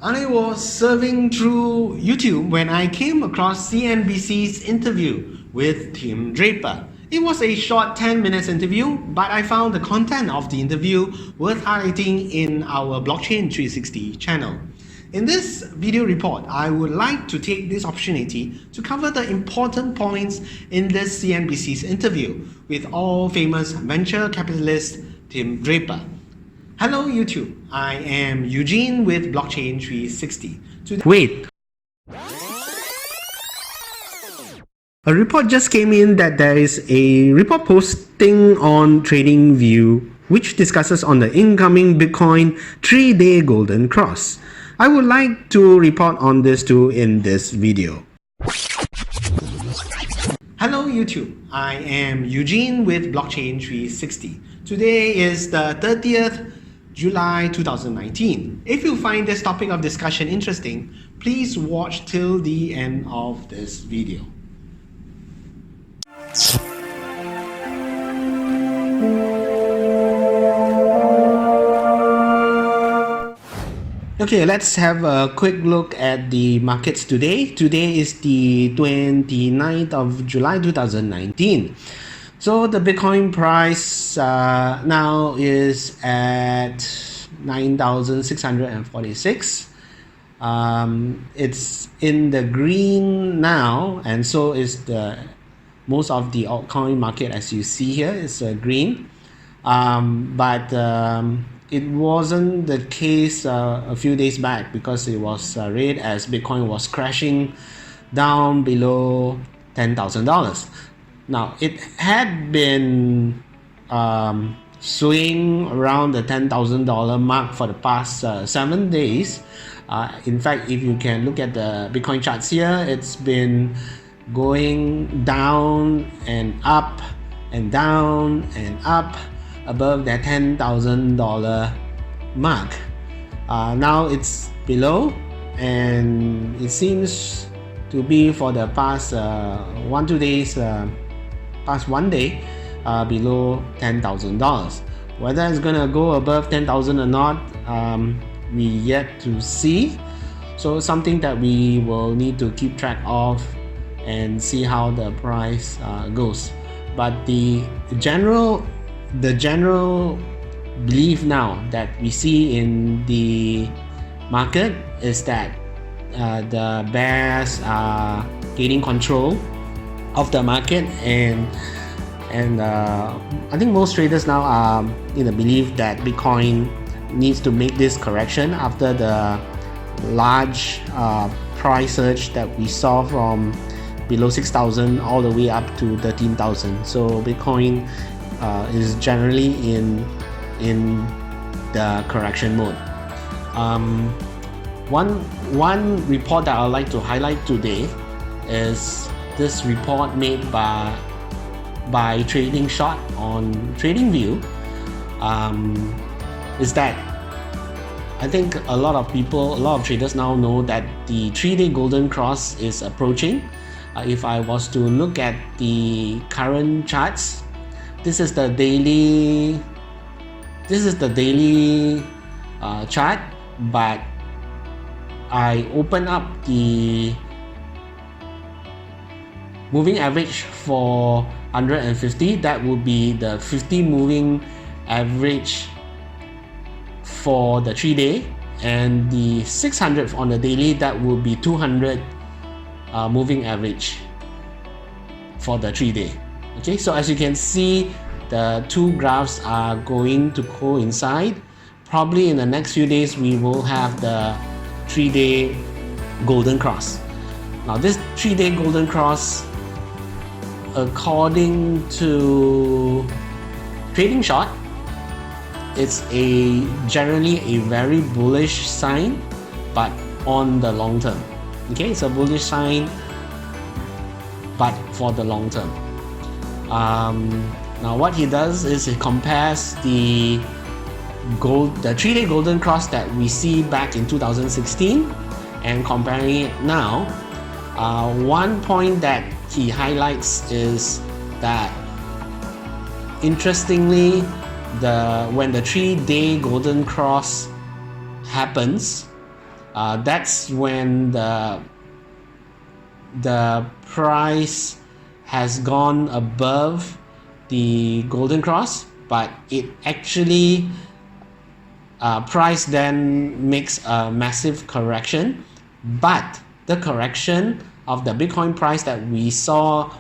I was surfing through YouTube when I came across CNBC's interview with Tim Draper. It was a short 10 minutes interview, but I found the content of the interview worth highlighting in our Blockchain 360 channel. In this video report, I would like to take this opportunity to cover the important points in this CNBC's interview with all-famous venture capitalist Tim Draper. Hello YouTube, I am Eugene with Blockchain 360. Wait. A report just came in that there is a report posting on TradingView which discusses on the incoming Bitcoin 3-day golden cross. I would like to report on this too in this video. Hello YouTube, I am Eugene with Blockchain 360. Today is the 30th July 2019. If you find this topic of discussion interesting, please watch till the end of this video. Okay, let's have a quick look at the markets today. Today is the 29th of July 2019. So the Bitcoin price now is at 9,646. It's in the green now, and so is the most of the altcoin market. As you see here, it's green, but it wasn't the case a few days back because it was red as Bitcoin was crashing down below $10,000. Now, it had been swinging around the $10,000 mark for the past 7 days. In fact, if you can look at the Bitcoin charts here, it's been going down and up and down and up above that $10,000 mark. Now it's below, and it seems to be for the past 1-2 days, past 1 day, below $10,000. Whether it's gonna go above 10,000 or not, we yet to see. So something that we will need to keep track of and see how the price goes. But the general belief now that we see in the market is that the bears are gaining control of the market, and I think most traders now are in the belief that Bitcoin needs to make this correction after the large price surge that we saw from below 6,000 all the way up to 13,000. So Bitcoin is generally in the correction mode. One report that I'd like to highlight today is this report made by Trading Short on TradingView. Is that I think a lot of traders now know that the 3-day golden cross is approaching. If I was to look at the current charts, this is the daily chart, but I open up the moving average for 150. That would be the 50 moving average for the 3-day, and the 600 on the daily, that will be 200 moving average for the 3-day. Okay, so as you can see, the two graphs are going to coincide. Probably in the next few days we will have the 3-day golden cross. Now this 3-day golden cross, according to Trading Short, it's generally a very bullish sign, but on the long term. Okay, it's a bullish sign, but for the long term. Now what he does is he compares the 3-day golden cross that we see back in 2016 and comparing it now. One point that he highlights is that, interestingly, when the 3-day golden cross happens, that's when the price has gone above the golden cross, but it actually price then makes a massive correction. But the correction of the Bitcoin price that we saw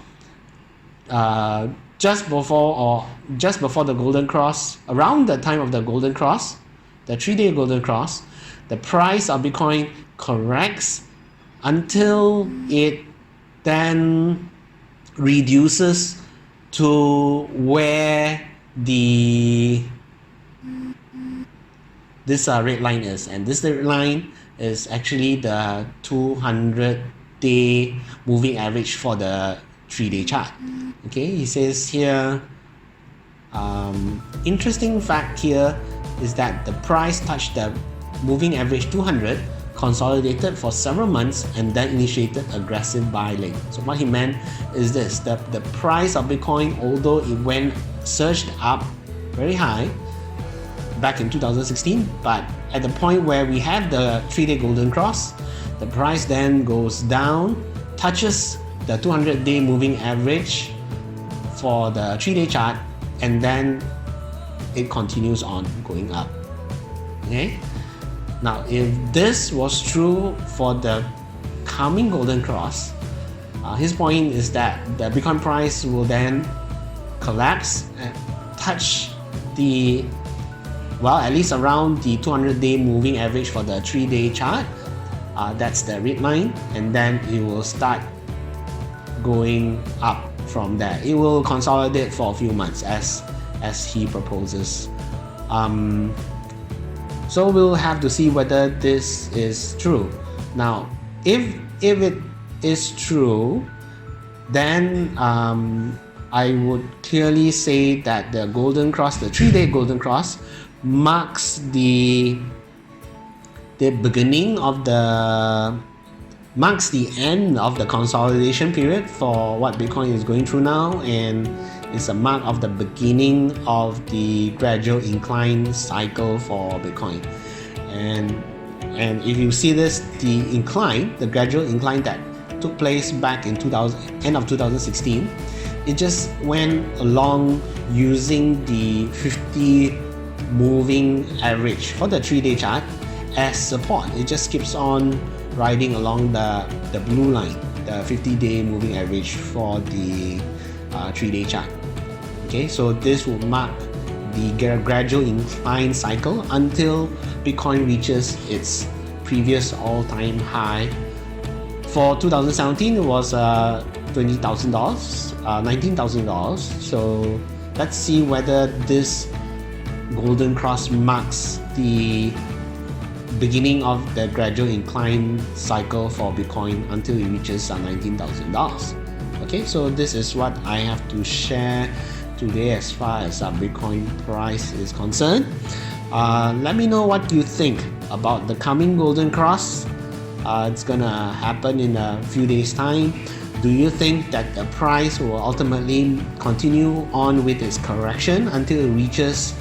just before the golden cross, around the time of the golden cross, the 3-day golden cross, the price of Bitcoin corrects until it then reduces to where this red line is, and this red line is actually the 200-day moving average for the 3-day chart. Okay, he says here, interesting fact here is that the price touched the moving average 200, consolidated for several months, and then initiated aggressive buying. So what he meant is this: the price of Bitcoin, although it surged up very high back in 2016, but at the point where we have the 3-day golden cross, the price then goes down, touches the 200-day moving average for the 3-day chart, and then it continues on going up. Okay, now if this was true for the coming golden cross, his point is that the Bitcoin price will then collapse and touch at least around the 200-day moving average for the 3-day chart. That's the red line, and then it will start going up from there. It will consolidate for a few months as he proposes. So we'll have to see whether this is true. Now, if it is true, then I would clearly say that the golden cross, the 3-day golden cross, marks the beginning of marks the end of the consolidation period for what Bitcoin is going through now, and it's a mark of the beginning of the gradual incline cycle for Bitcoin. And if you see this, the gradual incline that took place back in end of 2016, it just went along using the 50 moving average for the 3-day chart as support. It just keeps on riding along the blue line, the 50-day moving average for the 3-day chart. Okay, so this will mark the gradual incline cycle until Bitcoin reaches its previous all-time high. For 2017, it was $20,000, $19,000. So let's see whether this golden cross marks the beginning of the gradual incline cycle for Bitcoin until it reaches $19,000. Okay, so this is what I have to share today as far as Bitcoin price is concerned. Let me know what you think about the coming golden cross. It's gonna happen in a few days' time. Do you think that the price will ultimately continue on with its correction until it reaches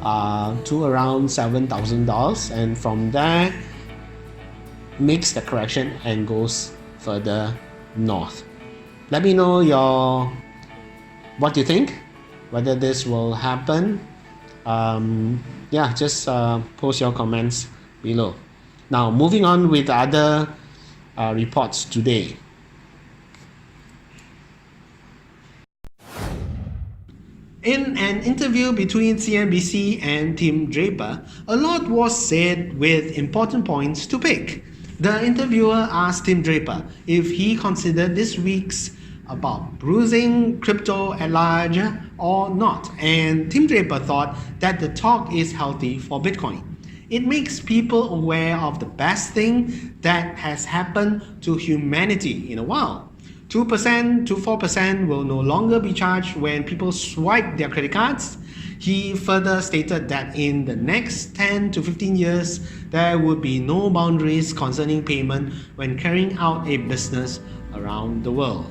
to around $7,000, and from there makes the correction and goes further north? Let me know what you think, whether this will happen. Just post your comments below. Now, moving on with other reports today. In an interview between CNBC and Tim Draper, a lot was said with important points to pick. The interviewer asked Tim Draper if he considered this week's about bruising crypto at large or not, and Tim Draper thought that the talk is healthy for Bitcoin. It makes people aware of the best thing that has happened to humanity in a while. 2% to 4% will no longer be charged when people swipe their credit cards. He further stated that in the next 10 to 15 years, there would be no boundaries concerning payment when carrying out a business around the world.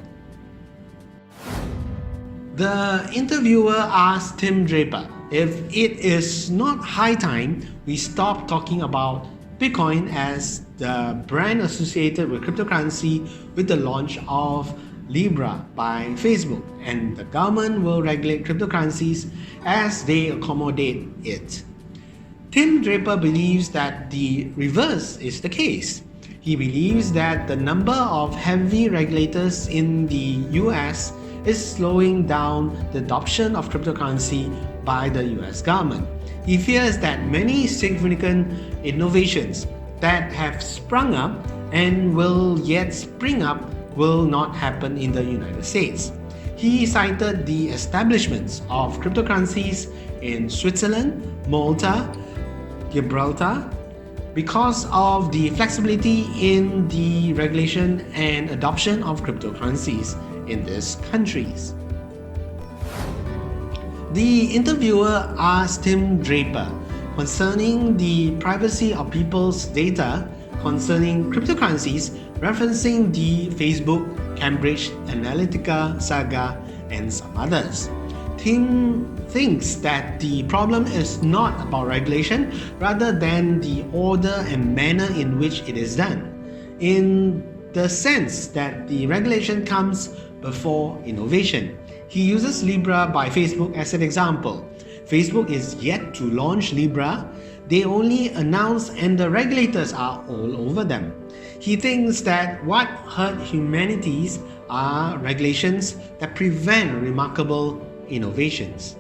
The interviewer asked Tim Draper if it is not high time we stop talking about Bitcoin as the brand associated with cryptocurrency with the launch of Libra by Facebook, and the government will regulate cryptocurrencies as they accommodate it. Tim Draper believes that the reverse is the case. He believes that the number of heavy regulators in the US is slowing down the adoption of cryptocurrency by the US government. He fears that many significant innovations that have sprung up and will yet spring up will not happen in the United States. He cited the establishments of cryptocurrencies in Switzerland, Malta, Gibraltar, because of the flexibility in the regulation and adoption of cryptocurrencies in these countries. The interviewer asked Tim Draper concerning the privacy of people's data concerning cryptocurrencies, referencing the Facebook, Cambridge Analytica saga, and some others. Tim thinks that the problem is not about regulation rather than the order and manner in which it is done, in the sense that the regulation comes before innovation. He uses Libra by Facebook as an example. Facebook is yet to launch Libra. They only announced and the regulators are all over them. He thinks that what hurt humanities are regulations that prevent remarkable innovations.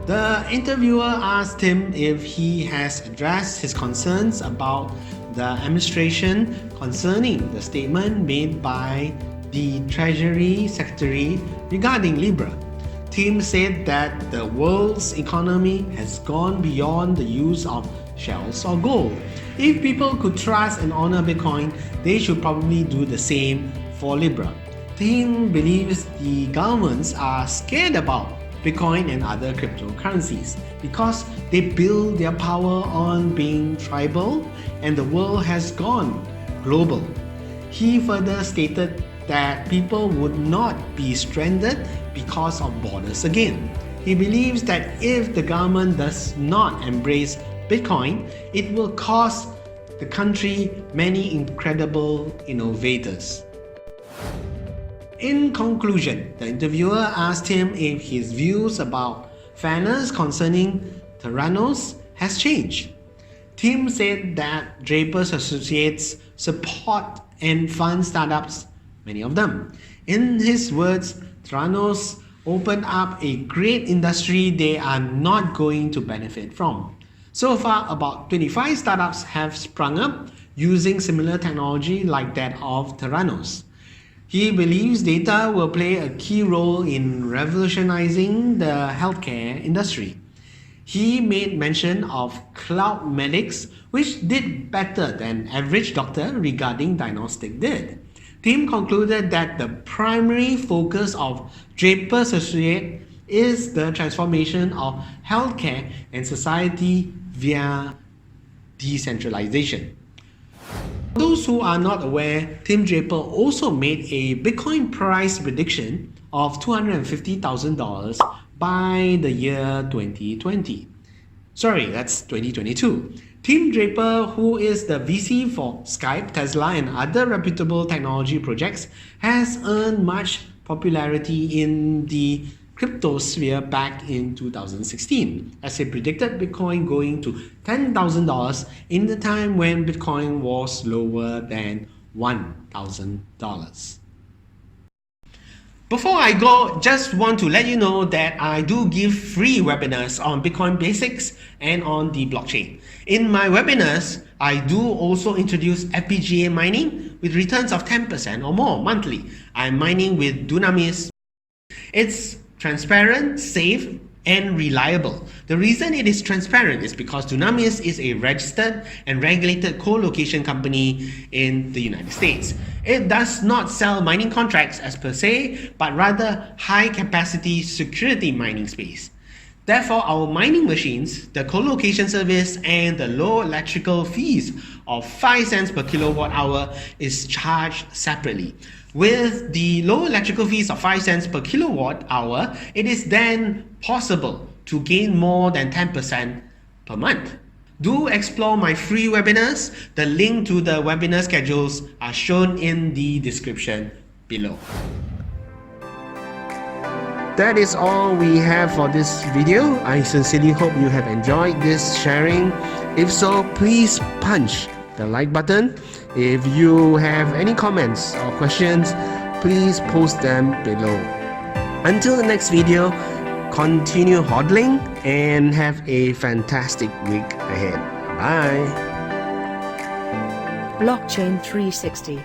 The interviewer asked him if he has addressed his concerns about the administration concerning the statement made by the Treasury Secretary regarding Libra. Tim said that the world's economy has gone beyond the use of shells or gold. If people could trust and honor Bitcoin, they should probably do the same for Libra. Tim believes the governments are scared about Bitcoin and other cryptocurrencies because they build their power on being tribal and the world has gone global. He further stated that people would not be stranded because of borders again. He believes that if the government does not embrace Bitcoin, it will cost the country many incredible innovators. In conclusion, the interviewer asked him if his views about fairness concerning Theranos has changed. Tim said that Draper's associates support and fund startups, many of them. In his words, Theranos opened up a great industry they are not going to benefit from. So far, about 25 startups have sprung up using similar technology like that of Theranos. He believes data will play a key role in revolutionizing the healthcare industry. He made mention of Cloud Medics, which did better than average doctor regarding diagnostic did. Tim concluded that the primary focus of Draper's associate is the transformation of healthcare and society via decentralization. For those who are not aware, Tim Draper also made a Bitcoin price prediction of $250,000 by the year 2020. Sorry, that's 2022. Tim Draper, who is the VC for Skype, Tesla, and other reputable technology projects, has earned much popularity in the crypto sphere back in 2016, as he predicted Bitcoin going to $10,000 in the time when Bitcoin was lower than $1,000. Before I go, just want to let you know that I do give free webinars on Bitcoin basics and on the blockchain. In my webinars, I do also introduce FPGA mining with returns of 10% or more monthly. I'm mining with Dunamis. It's transparent, safe, and reliable. The reason it is transparent is because Dunamis is a registered and regulated co-location company in the United States. It does not sell mining contracts as per se, but rather high-capacity security mining space. Therefore, our mining machines, the co-location service, and the low electrical fees of 5 cents per kilowatt hour is charged separately. With the low electrical fees of 5 cents per kilowatt hour, it is then possible to gain more than 10% per month. Do explore my free webinars. The link to the webinar schedules are shown in the description below. That is all we have for this video. I sincerely hope you have enjoyed this sharing. If so, please punch the like button. If you have any comments or questions, please post them below. Until the next video, continue hodling and have a fantastic week ahead. Bye. Blockchain 360.